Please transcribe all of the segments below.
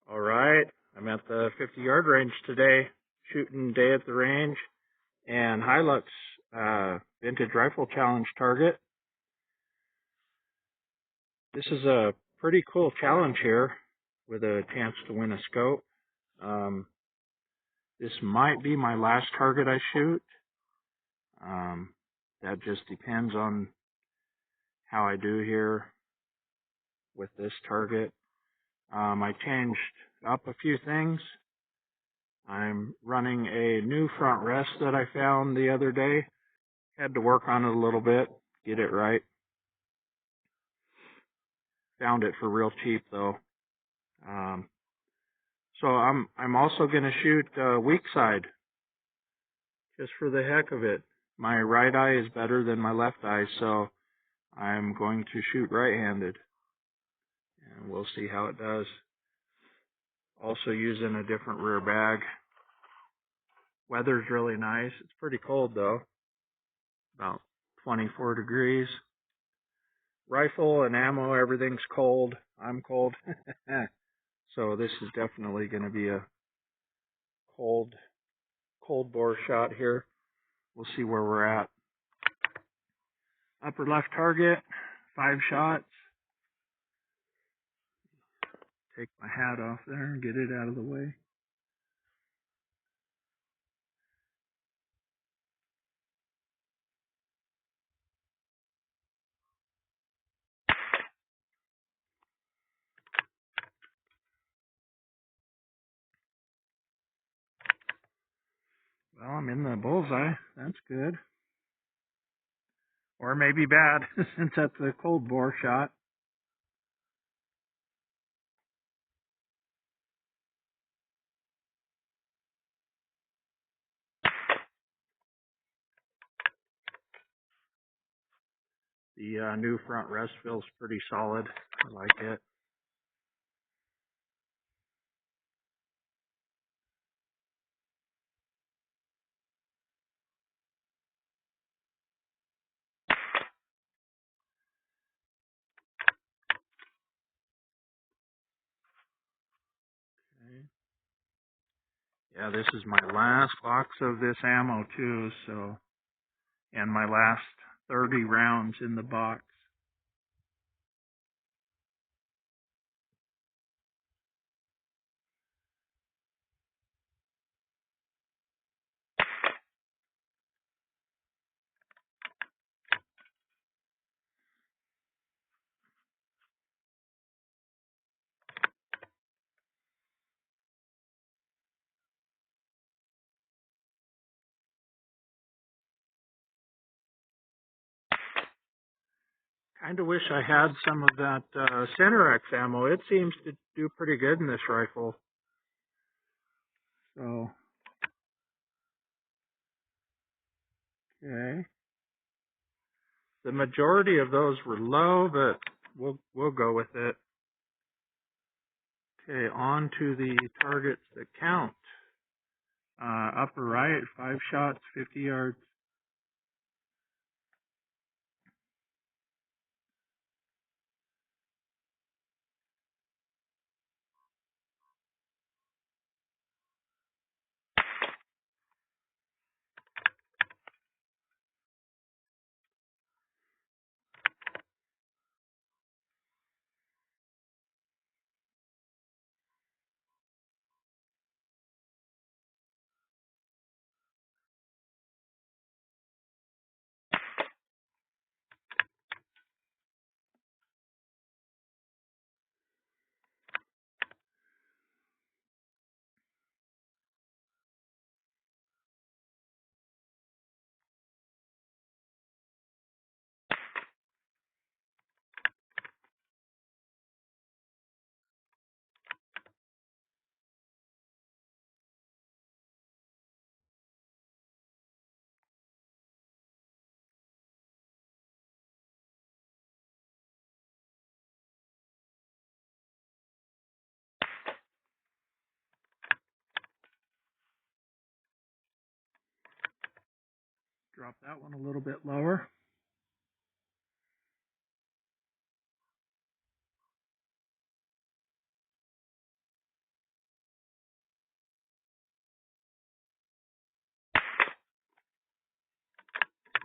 All right, I'm at the 50-yard range today, shooting day at the range, and Hi-Lux Vintage Rifle Challenge target. This is a pretty cool challenge here with a chance to win a scope. This might be my last target I shoot. That just depends on how I do here with this target. I changed up a few things. I'm running a new front rest that I found the other day. Had to work on it a little bit, get it right. Found it for real cheap though. So I'm also going to shoot weak side, just for the heck of it. My right eye is better than my left eye, so I'm going to shoot right-handed, and we'll see how it does. Also using a different rear bag. Weather's really nice. It's pretty cold though, about 24 degrees. Rifle and ammo, everything's cold. I'm cold. So this is definitely going to be a cold bore shot here. We'll see where we're at. Upper left target, 5 shots. Take my hat off there and get it out of the way. Well, I'm in the bullseye. That's good. Or maybe bad, since that's a cold bore shot. The new front rest feels pretty solid. I like it. Okay. Yeah, this is my last box of this ammo too, so, and my last 30 rounds in the box. Kind of wish I had some of that Center X ammo. It seems to do pretty good in this rifle. So, okay. The majority of those were low, but we'll go with it. Okay, on to the targets that count. Upper right, 5 shots, 50 yards. Drop that one a little bit lower.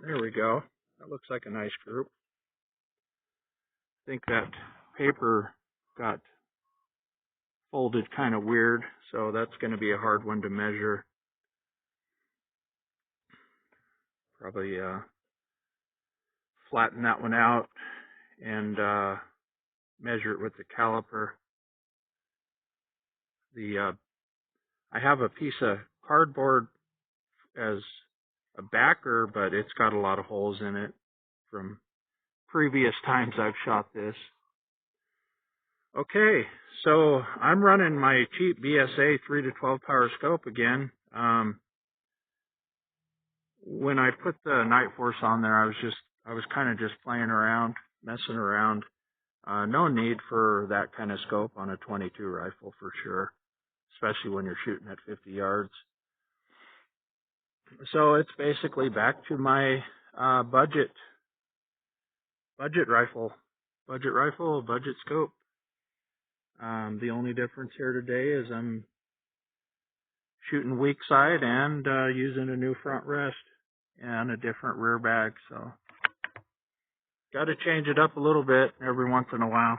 There we go. That looks like a nice group. I think that paper got folded kind of weird, so that's going to be a hard one to measure. Probably flatten that one out and measure it with the caliper. I have a piece of cardboard as a backer, but it's got a lot of holes in it from previous times I've shot this. Okay, so I'm running my cheap BSA 3 to 12 power scope again. When I put the Night Force on there, I was kind of just playing around, messing around. No need for that kind of scope on a 22 rifle for sure, especially when you're shooting at 50 yards. So it's basically back to my budget rifle, budget scope. The only difference here today is I'm shooting weak side and using a new front rest and a different rear bag. So got to change it up a little bit every once in a while.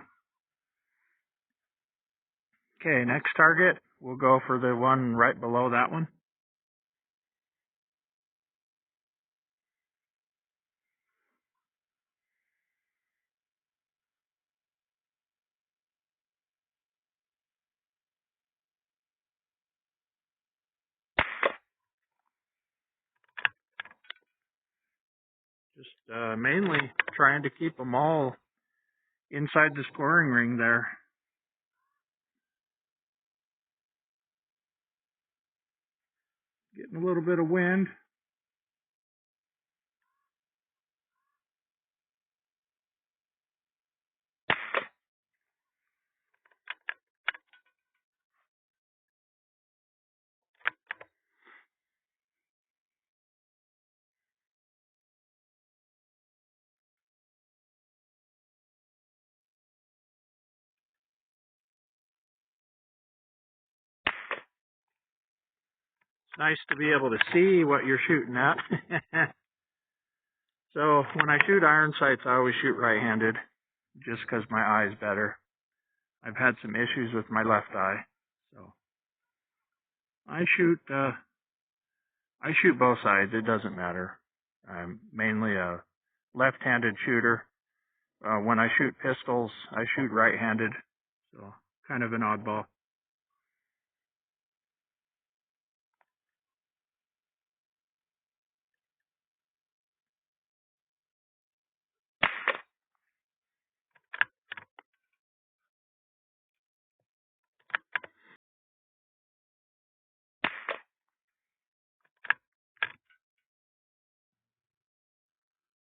Okay, next target, we'll go for the one right below that one. Just mainly trying to keep them all inside the scoring ring there. Getting a little bit of wind. It's nice to be able to see what you're shooting at. So when I shoot iron sights, I always shoot right-handed, just because my eye's better. I've had some issues with my left eye, so I shoot both sides. It doesn't matter. I'm mainly a left-handed shooter. When I shoot pistols, I shoot right-handed, so kind of an oddball.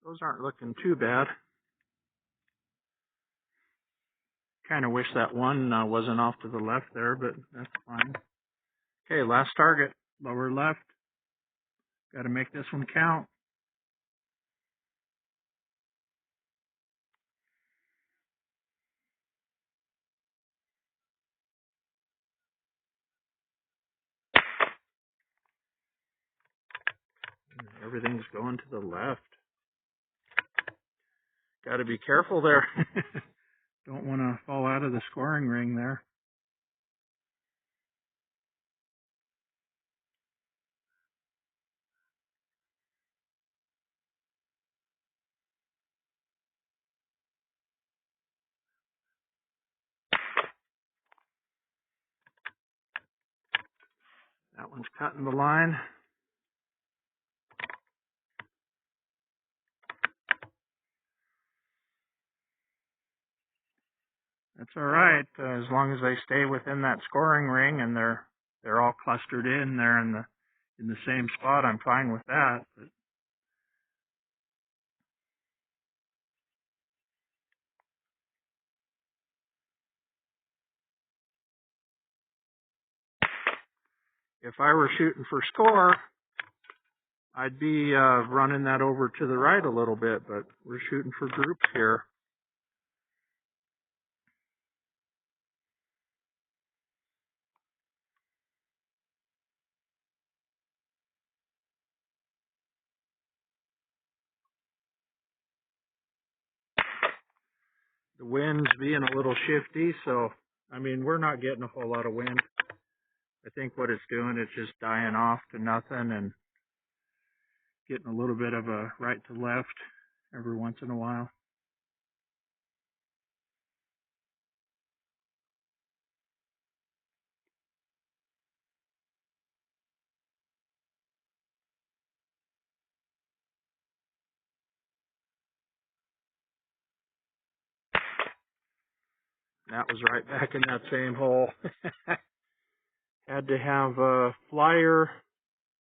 Those aren't looking too bad. Kind of wish that one wasn't off to the left there, but that's fine. Okay, last target, lower left. Got to make this one count. Everything's going to the left. Got to be careful there. Don't want to fall out of the scoring ring there. That one's cutting the line. That's all right, as long as they stay within that scoring ring and they're all clustered in there in the same spot. I'm fine with that. But if I were shooting for score, I'd be running that over to the right a little bit. But we're shooting for groups here. the wind's being a little shifty, so, I mean, we're not getting a whole lot of wind. I think what it's doing is just dying off to nothing and getting a little bit of a right to left every once in a while. That was right back in that same hole. Had to have a flyer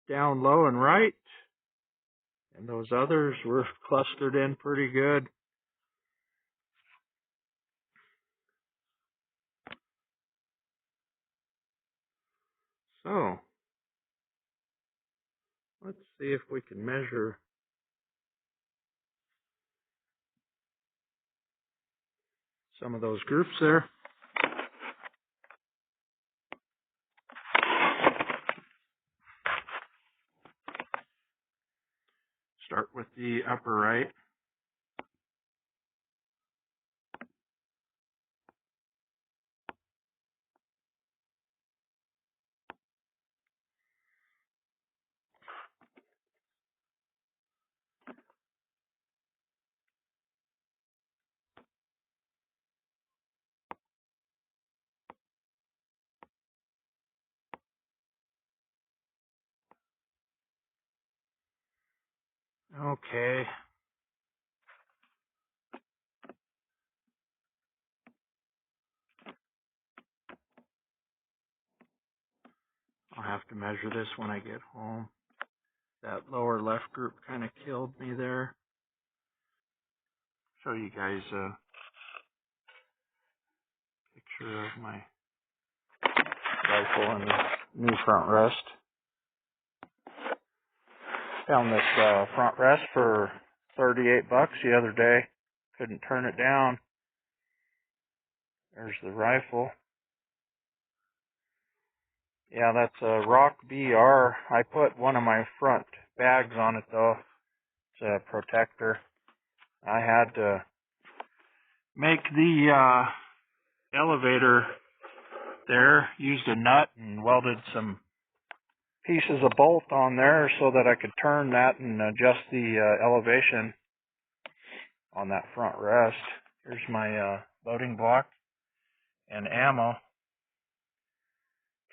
down low and right, and those others were clustered in pretty good. So, let's see if we can measure some of those groups there. Start with the upper right. Okay. I'll have to measure this when I get home. That lower left group kind of killed me there. Show you guys a picture of my rifle and the new front rest. Found this front rest for $38 the other day. Couldn't turn it down. There's the rifle. Yeah, that's a Rock BR. I put one of my front bags on it though. It's a protector. I had to make the elevator there, used a nut and welded some pieces of bolt on there so that I could turn that and adjust the elevation on that front rest. Here's my loading block and ammo.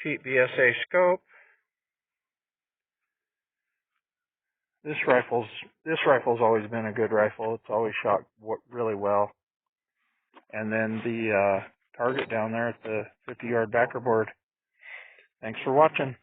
Cheap BSA scope. This rifle's always been a good rifle. It's always shot really well. And then the target down there at the 50-yard backer board. Thanks for watching.